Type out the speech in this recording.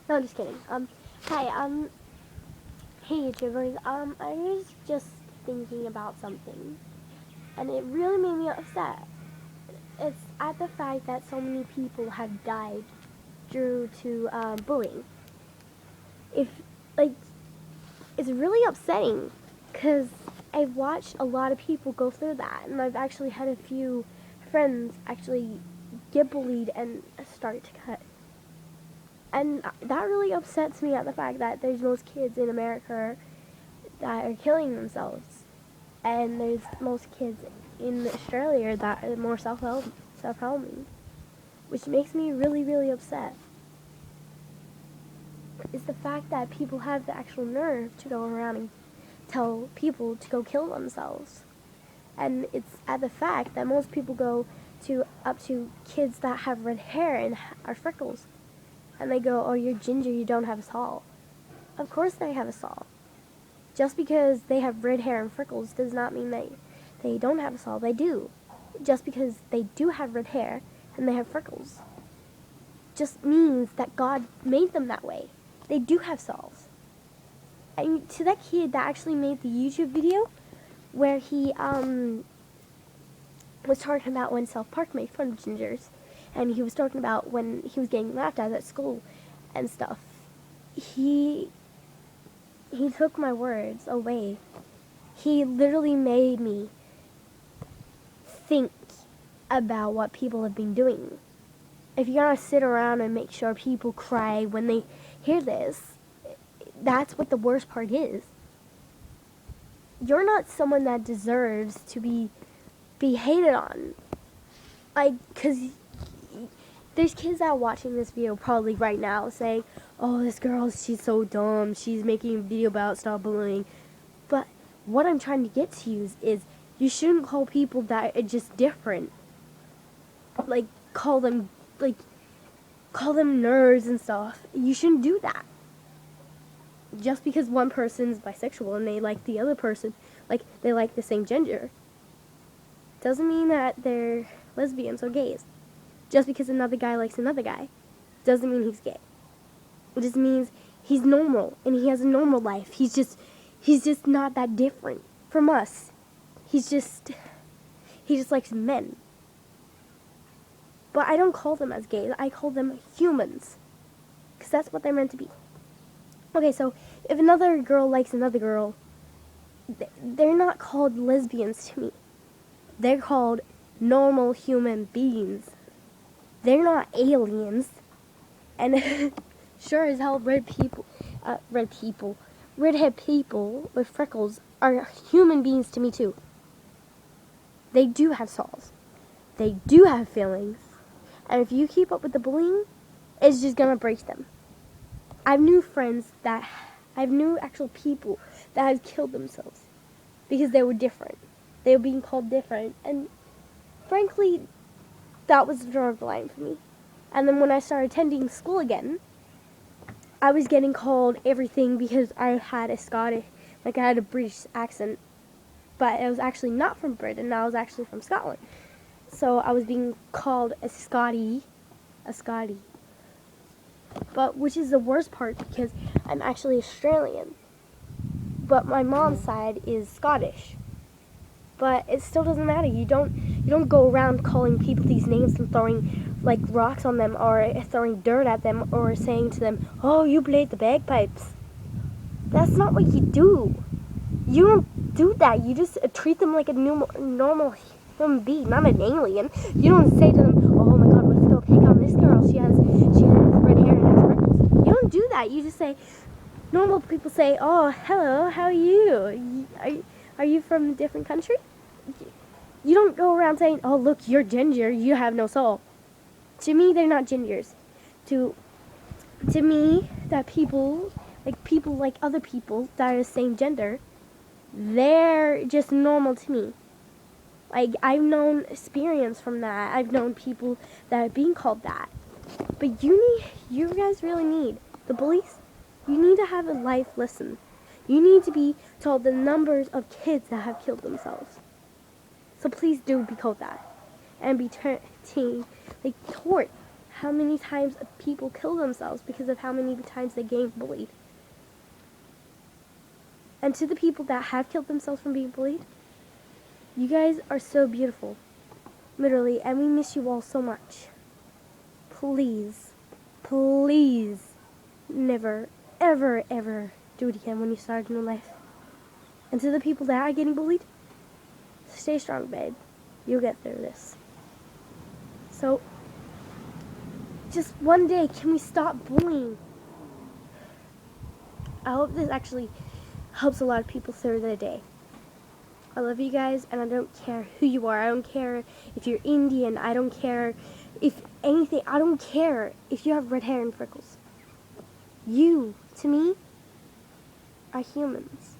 No, just kidding. Hi, hey YouTubers. I was just thinking about something, and it really made me upset. It's at the fact that so many people have died due to bullying. If like, it's really upsetting, cause I've watched a lot of people go through that, and I've actually had a few friends actually get bullied and start to cut. And that really upsets me at the fact that there's most kids in America that are killing themselves, and there's most kids in Australia that are more self-harming, which makes me really, really upset. Is the fact that people have the actual nerve to go around and tell people to go kill themselves, and it's at the fact that most people go up to kids that have red hair and are freckles, and they go, "Oh, you're ginger, you don't have a soul." Of course they have a soul. Just because they have red hair and freckles does not mean they don't have a soul. They do. Just because they do have red hair and they have freckles just means that God made them that way. They do have souls. And to that kid that actually made the YouTube video where he was talking about when South Park made fun of gingers, and he was talking about when he was getting laughed at school and stuff. He took my words away. He literally made me think about what people have been doing. If you're gonna sit around and make sure people cry when they hear this, that's what the worst part is. You're not someone that deserves to be hated on. Like, cause there's kids that are watching this video probably right now saying, "Oh, this girl, she's so dumb. She's making a video about stop bullying." But what I'm trying to get to you is you shouldn't call people that are just different. Like, call them nerds and stuff. You shouldn't do that. Just because one person's bisexual and they like the other person, like they like the same gender, doesn't mean that they're lesbians or gays. Just because another guy likes another guy doesn't mean he's gay. It just means he's normal and he has a normal life. He's just not that different from us. He just likes men. But I don't call them as gays. I call them humans, because that's what they're meant to be. Okay, so if another girl likes another girl, they're not called lesbians to me. They're called normal human beings. They're not aliens. And sure as hell, redhead people with freckles are human beings to me too. They do have souls. They do have feelings. And if you keep up with the bullying, it's just gonna break them. I've knew actual people that have killed themselves because they were different. They were being called different, and frankly, that was the draw of the line for me. And then when I started attending school again, I was getting called everything because I had I had a British accent, but I was actually not from Britain. I was actually from Scotland. So I was being called a Scottie. But which is the worst part, because I'm actually Australian. But my mom's side is Scottish. But it still doesn't matter. You don't go around calling people these names and throwing like rocks on them or throwing dirt at them or saying to them, "Oh, you played the bagpipes." That's not what you do. You don't do that. You just treat them like a normal human being, not an alien. You don't say to them, "Oh my God, let's go pick on this girl. She has red hair and has freckles." You don't do that. You just say, normal people say, "Oh, hello, how are you? Are you from a different country?" You don't go around saying, "Oh, look, you're ginger. You have no soul." To me, they're not gingers. To me, that people like other people that are the same gender, they're just normal to me. Like, I've known experience from that. I've known people that are being called that. But you guys really need, the bullies, you need to have a life lesson. You need to be told the numbers of kids that have killed themselves. So please do be told that. And be taught how many times people kill themselves because of how many times they get bullied. And to the people that have killed themselves from being bullied, you guys are so beautiful. Literally, and we miss you all so much. Please, please, never, ever, ever do it again when you start a new life. And to the people that are getting bullied, stay strong, babe. You'll get through this. So, just one day, can we stop bullying? I hope this actually helps a lot of people through the day. I love you guys, and I don't care who you are. I don't care if you're Indian. I don't care if anything. I don't care if you have red hair and freckles. You, to me, are humans.